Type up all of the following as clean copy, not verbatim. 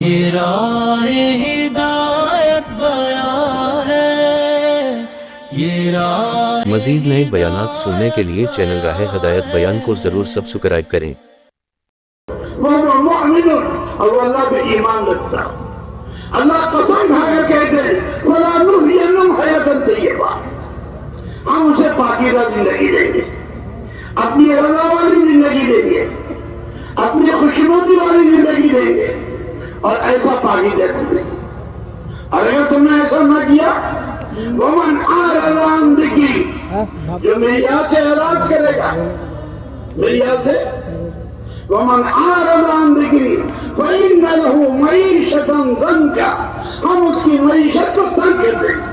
یہ راہ ہدایت بیان ہے، یہ راہ۔ مزید نئے بیانات سننے کے لیے چینل راہ ہدایت بیان کو ضرور سبسکرائب کریں۔ وہ مومن اور وہ اللہ پہ ایمان رکھتا، اللہ قسم کھا کر کہتے ہیں وَلَا نُحْيِيَنَّهُمْ حَيَاةً طَيِّبَةً، ہم اسے پاکیزہ زندگی دیں گے، اپنی رضا والی زندگی دیں گے، اپنی خوشنودی والی زندگی دیں گے، اور ایسا پاکیزہ زندگی۔ اور اگر تم نے ایسا نہ کیا وَمَنْ أَعْرَضَ عَنْ ذِكْرِي، جو میری یاد سے اعراض کرے گا، میری یاد سے وَمَنْ أَعْرَضَ عَنْ ذِكْرِي فَإِنَّ لَهُ مَعِيشَةً ضَنكًا، ہم اس کی معیشت کو تنگ کر دیں گے،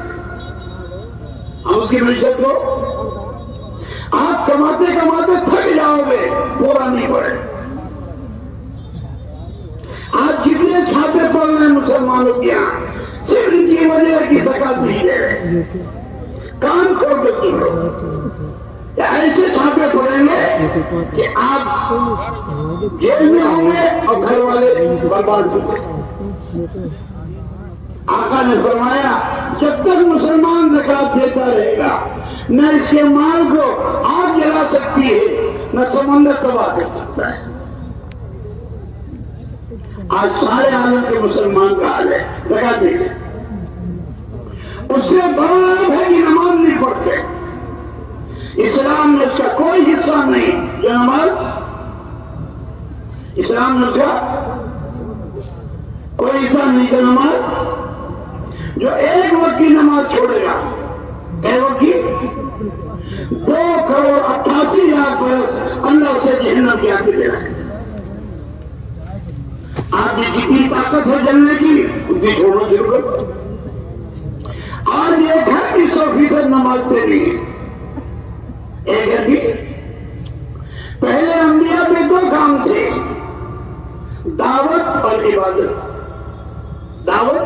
ہم اس کی معیشت کو، آپ کماتے کماتے تھک جاؤ گے، پورا نہیں پڑے۔ آج جتنے چھاپے پڑ رہے ہیں مسلمانوں کے یہاں، صرف ان کی وجہ کی زکات نہیں دے رہے، کان کھول کے سن لو، ایسے چھاپے پڑیں گے کہ آپ جیل میں ہوں گے اور گھر والے برباد ہوں گے۔ آقا نے فرمایا جب تک مسلمان زکات دیتا رہے گا نہ اس کے مال کو آگ جلا سکتی ہے نہ سمندر تباہ کر سکتا ہے۔ آج سارے عالم کے مسلمان کا حال ہے زکات دے دیں، اس سے بڑا ہے کہ نماز نہیں پڑھتے، اسلام میں اس کا کوئی حصہ نہیں جو نماز، اسلام میں اس کا کوئی حصہ نہیں جو نماز، جو ایک وقت کی نماز چھوڑے گا، ایک وقت کی 2,88,00,000 برس اللہ اسے جہنم کی آگ دے رہا ہے۔ آپ کی جتنی طاقت ہے جلنے کی اتنی چھوڑنا ضرورت۔ آج یہ گھر کی 100% نماز پہ نہیں ہے، ایک گھر کی۔ پہلے انبیاء پہ 2 کام تھے، دعوت اور عبادت۔ دعوت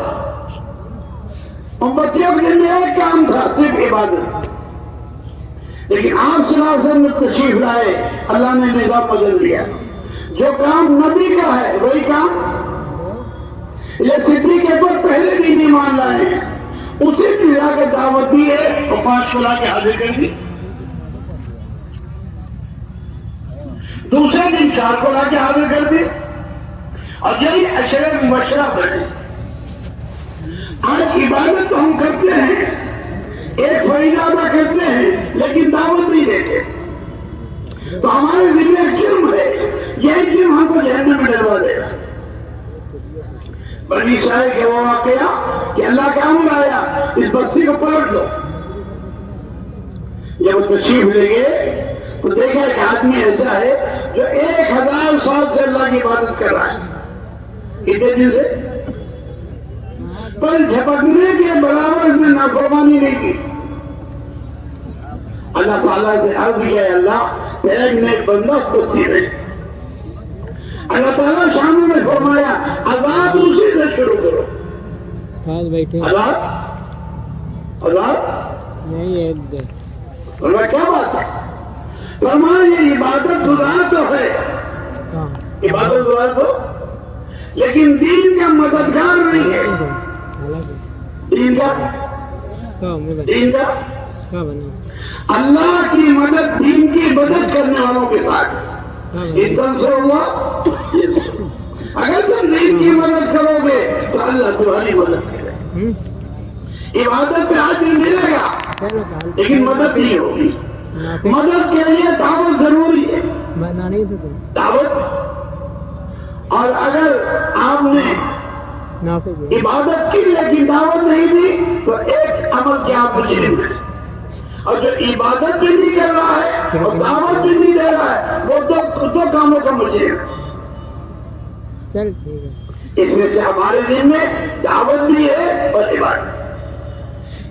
اور بچوں کے لیے ایک کام تھا، صرف عبادت۔ لیکن آپ صلی اللہ علیہ وسلم میں تشریف لائے، اللہ نے نظام بدل دیا، جو کام نبی کا ہے وہی کام یہ صدیق اکبر پہلے دن ایمان لائے ہیں، اسی دن لا کے دعوت دی ہے اور 5 کو لا کے حاضر کر دی، دوسرے دن 4 کو لا کے حاضر کر دی، اور یہی عشرہ مبشرہ بنے۔ آج عبادت تو ہم کرتے ہیں، ایک فریضہ ادا کرتے ہیں لیکن دعوت نہیں دیتے، تو ہمارے ذمہ ایک جرم ہے، یہی جرم ہم کو جہنم میں ڈلوا دے گا۔ بنی اسرائیل کے وہ واقعہ کہ اللہ کا امر آیا اس بستی کو پلٹ دو، جب وہ تشریف لے گئے تو دیکھا کہ آدمی ایسا ہے جو 1000 سال سے اللہ کی عبادت کر رہا ہے، کتنے دن سے، پر جھپکنے کے برابر اس نے نافرمانی نہیں کی۔ اللہ تعالیٰ سے عرض کیا اللہ تیرا ایک بندہ بستی میں، اللہ تعالیٰ شاموں میں فرمایا عذاب اسی سے شروع کرو، عذاب فرمایا کیا بات ہے، فرمایا یہ عبادت گزار تو ہے، عبادت گزار تو، لیکن دین کا مددگار نہیں ہے، دین کا اللہ کی مدد، دین کی مدد کرنے والوں کے ساتھ، اگر تم دین کی مدد کرو گے تو اللہ تمہاری مدد کرے۔ عبادت پہ حاضر ملے گا لیکن مدد نہیں ہوگی، مدد کے لیے دعوت ضروری ہے، دعوت۔ اور اگر آپ نے عبادت کی لیکن دعوت نہیں دی تو ایک عمل کیا آپ مجرم ہے، اور جو عبادت بھی نہیں کر رہا ہے اور دعوت بھی نہیں دے رہا ہے وہ دو کاموں کا مجرم ہے۔ اس میں سے ہمارے دین میں دعوت بھی ہے اور عبادت،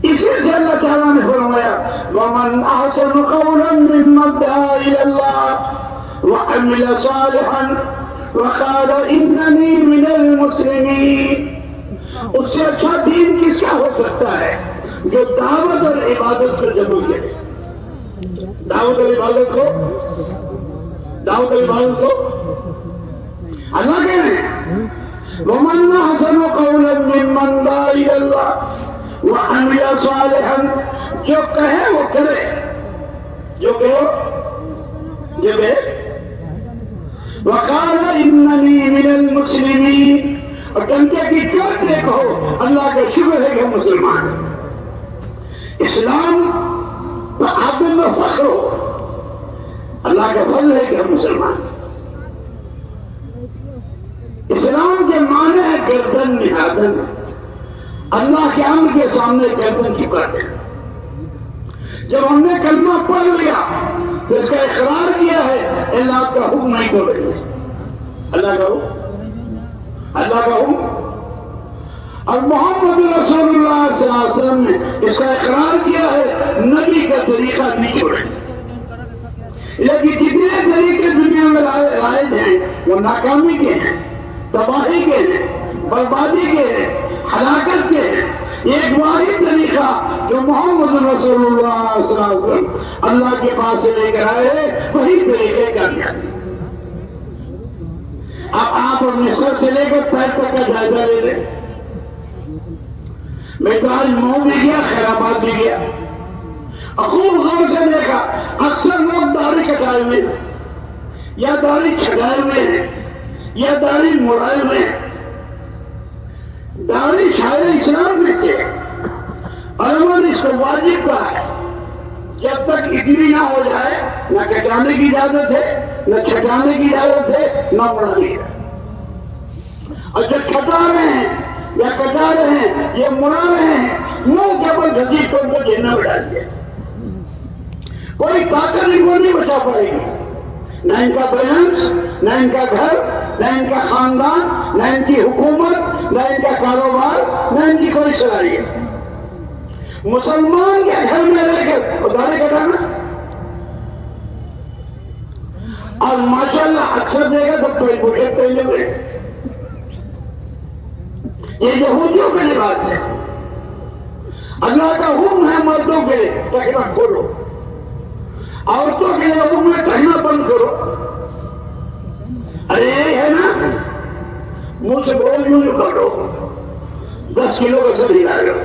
اسی سے اللہ تعالیٰ نے فرمایا وَمَنْ أَحْسَنُ قَوْلًا مِّمَّنْ دَعَا إِلَى اللَّهِ وَعَمِلَ صَالِحًا وَقَالَ إِنَّنِي مِنَ الْمُسْلِمِينَ، اس سے اچھا دین کس کا ہو سکتا ہے جو دعوت اور عبادت کو جمع کرے، دعوت اور عبادت کو، دعوت اور عبادت کو اللہ کہہ رہے ہیں ومن احسن قولا ممن دعا الى اللہ وعمل صالحا، جو کہے وہ کرے، جو کہو جو کہے وقال اننی من المسلمین، اور ڈنکے کی چوٹ دے کہو اللہ کا شکر ہے کہ مسلمان۔ اسلام آپ میں فخر ہو، اللہ کا فضل ہے کہ ہم مسلمان۔ اسلام کے معنی ہے گردن نہادن، اللہ کے امر کے سامنے گردن جھکا دینا۔ جب ہم نے کلمہ پڑھ لیا تو اس کا اقرار کیا ہے اللہ کا حکم نہیں توڑیں گے، اللہ کا حکم، اللہ کا حکم، اور محمد رسول اللہ صلی اللہ علیہ وسلم نے اس کا اقرار کیا ہے نبی کا طریقہ نہیں چھوڑیں گے۔ لیکن جتنے طریقے دنیا میں رائج ہیں وہ ناکامی کے ہیں، تباہی کے ہیں، بربادی کے ہیں، ہلاکت کے ہیں۔ ایک واحد طریقہ جو محمد رسول اللہ صلی اللہ علیہ وسلم اللہ کے پاس سے لے کر آئے، وہی طریقے کامیابی۔ اب آپ اپنے سر سے لے کر پیر تک کا جائزہ لے لیں۔ میں تو آج مئو بھی گیا، خیر آباد بھی گیا، خوب غور سے دیکھا، اکثر لوگ داڑھی کٹائے ہوئے یا داڑھی چھڑائے ہوئے ہیں یا داڑھی مڑائے ہوئے ہیں۔ داڑھی شاعر اسلام میں سے علماء نے اس کو واجب کہا ہے، جب تک اتنی نہ ہو جائے نہ کٹانے کی اجازت ہے، نہ چھٹانے کی اجازت ہے، نہ مڑانے کی اجازت۔ اور جب چھٹا رہے ہیں یا کٹا رہے ہیں یہ مڑا رہے ہیں، منہ کے اوپر گھسیٹ کر ان کو جہنم میں ڈال دیا۔ کوئی طاقت ان کو نہیں بچا پائے گی، نہ ان کا بیلنس، نہ ان کا گھر، نہ ان کا خاندان، نہ ان کی حکومت، نہ ان کا کاروبار، نہ ان کی کوئی صلاحیت۔ مسلمان کے گھر میں رہ کر داڑھی کٹانا، اور ماشاءاللہ اکثر دیکھا تو کوئی بوٹے پہنے ہوئے، یہ یہودیوں کے لباس ہے۔ اللہ کا حکم ہے مردوں کے لیے ٹکنا کھولو، عورتوں کے لیے حکم ہے ٹہنا بند کرو۔ ارے یہ ہے نا، منہ سے بول یوں جو کرو، 10 کلو کا سر ہلا رہے ہو۔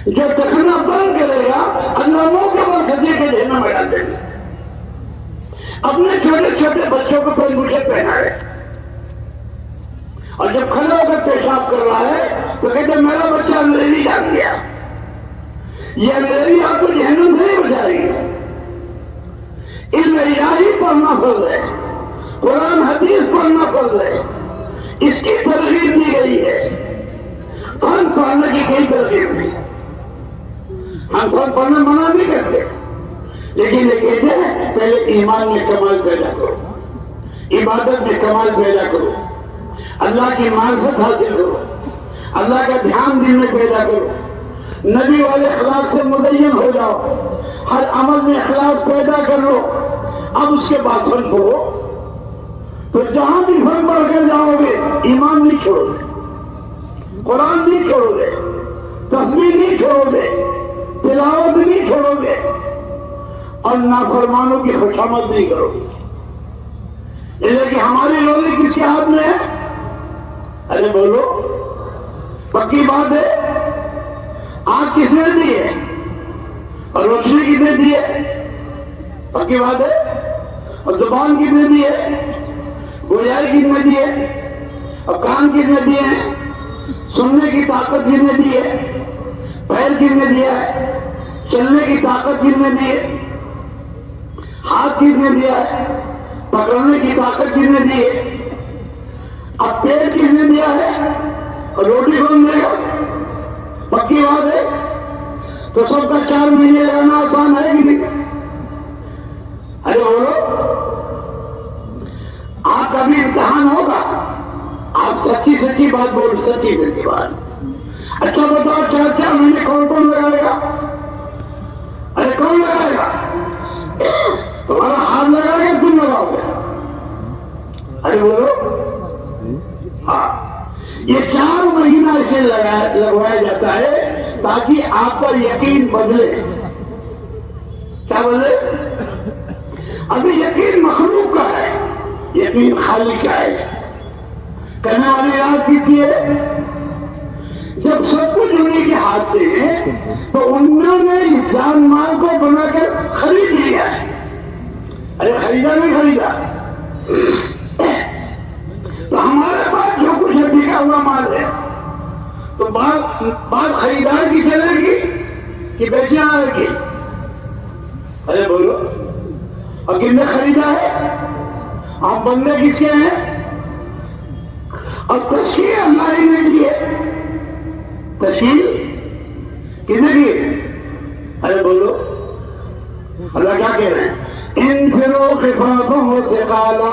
جو ٹکنا بند کرے گا اللہ منہ کے اوپر گھسیٹ کے جہنم میں ڈال دیں گے۔ اپنے چھوٹے چھوٹے بچوں کو کوئی مجھے پہنا ہے، اور جب کھڑا ہو کر پیشاب کر رہا ہے تو کہتے میرا بچہ انگریزی جان گیا، یہ انگریزی آپ کو جہنم سے نہیں بچائے گی۔ علم الہی پڑھنا فرض ہے، قرآن حدیث پڑھنا فرض ہے، اس کی ترغیب دی گئی ہے۔ قرآن پڑھنے کی کوئی ترغیب نہیں، ہم قرآن پڑھنا منع نہیں کرتے، لیکن یہ کہتے ہیں پہلے ایمان میں کمال پیدا کرو، عبادت میں کمال پیدا کرو، اللہ کی معرفت حاصل کرو، اللہ کا دھیان دل میں پیدا کرو، نبی والے اخلاق سے مزین ہو جاؤ، ہر عمل میں اخلاص پیدا کر لو۔ اب اس کے بعد فن پڑھو، تو جہاں بھی فن پڑھ کر جاؤ گے ایمان نہیں چھوڑو گے، قرآن نہیں چھوڑو گے، تسبیح نہیں چھوڑو گے، تلاوت نہیں چھوڑو گے، اور نافرمانوں کی خوشامد نہیں کرو گے۔ جیسے کہ ہماری لوگی کس کے ہاتھ میں ہے؟ ارے بولو، پکی بات ہے، آنکھ کس نے دی ہے اور روشنی کس نے دی ہے؟ پکی بات ہے۔ اور زبان کس نے دی ہے؟ گویائی کس نے دی ہے؟ اور کان کس نے دیے ہیں؟ سننے کی طاقت کس نے دی ہے؟ پیر کس نے دیا ہے؟ چلنے کی طاقت کس نے دی ہے؟ ہاتھ کس نے دیا ہے؟ پکڑنے کی طاقت کس نے دی ہے؟ اب پیٹ کس نے دیا ہے اور روٹی کون دے گا؟ پکی بات ہے۔ تو سب کا 4 مہینے رہنا آسان ہے کہ نہیں؟ ارے بولو، آپ کا بھی امتحان ہوگا، آپ سچی سچی بات بول، سچی سچی بات۔ اچھا بتاؤ 4 مہینے کون لگائے گا؟ ارے کون لگائے گا؟ تمہارا ہاتھ لگائے گا، تم لگاؤ گے؟ ارے بولو، ہاں، یہ 4 مہینہ اسے لگوایا جاتا ہے تاکہ آپ کا یقین بدلے۔ کیا بدلے؟ ابھی یقین مخلوق کا ہے، یقین خالق کا ہے۔ کرنے والی رات کتنی ہے؟ جب سب کچھ انہیں کے ہاتھ میں ہے تو انہوں نے جان مال کو بنا کر خرید لیا ہے. ارے خریدا نہیں خریدا؟ تو ہمارے پاس جو کچھ ہے بکا ہوا مال ہے تو بات خریدار کی چلے گی کہ بیچنے والے کی؟ ارے بولو. اور کن نے خریدا ہے؟ ہم بندے کس کے ہیں؟ اور تشکیل اللہ ہی نے کی ہے. تشکیل کس نے کی ہے؟ ارے بولو. اللہ کیا کہہ رہے ہیں؟ انفروا خفافا وثقالا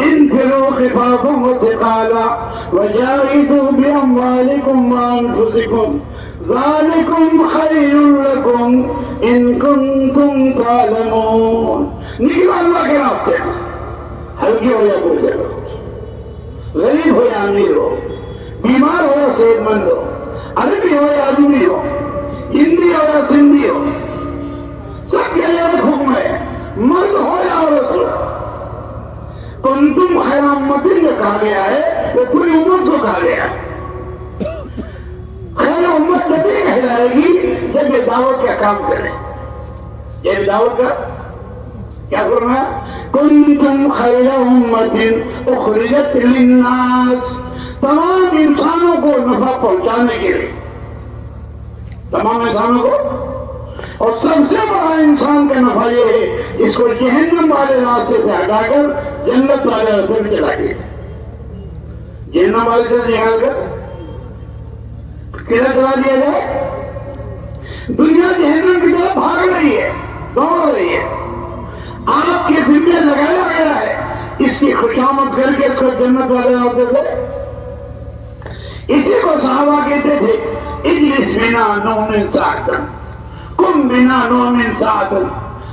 انفروا خفافا وثقالا وجاهدوا باموالكم وانفسكم ذلكم خير لكم ان كنتم تعلمون. نکلو اللہ کے راستے میں، ہلکی ہو یا بوجھ ہو، غریب ہو یا امیر ہو، بیمار ہو یا صحت مند ہو، عربی ہو یا آدمی ہو، ہندی ہو یا سندھی ہو، سب کے لیے ایک حکم ہے، مرد ہو یا عورت ہو. کنتم خیر امتی جو کہا گیا ہے وہ پوری امت کو کہا گیا ہے. خیر امت تبھی کہلائے گی جب یہ دعوت کا کام کرے. یہ دعوت کا کیا کرنا؟ کنتم خیر امت اخرجت للناس، تمام انسانوں کو نفع پہنچانے کے لیے، تمام انسانوں کو. اور سب سے بڑا انسان کا نفع یہ ہے جس کو جہنم والے راستے سے ہٹا کر جنت والے راستے میں چلا گیا. جہنم والے سے نکال کر کدھر چلا دیا جائے؟ دنیا جہنم کی طرف بھاگ رہی ہے، دوڑ رہی ہے. آپ کے دل میں لگایا گیا ہے اس کی خوشامد کر کے اس کو جنت والے راستے سے. اسی کو صحابہ کہتے تھے اجلس بنا نؤمن ساعتا قم بنا نؤمن ساعتا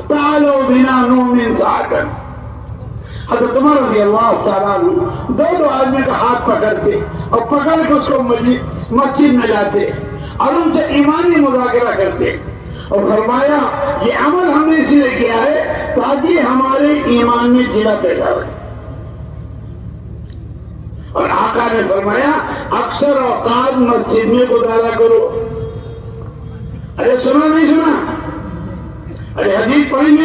تعالوا بنا نؤمن ساعتا. حضرت عمر رضی اللہ تعالیٰ عنہ دو آدمی کا ہاتھ پکڑتے اور پکڑ کے اس کو مسجد میں جاتے اور ان سے ایمانی مذاکرہ کرتے اور فرمایا یہ عمل ہم نے اس لیے کیا ہے تاکہ ہمارے ایمان میں جلا پیدا ہو. اور آقا نے فرمایا اکثر اوقات مسجد میں گزارا کرو. ارے سنا نہیں سنا؟ ارے حدیث پڑھی نہیں؟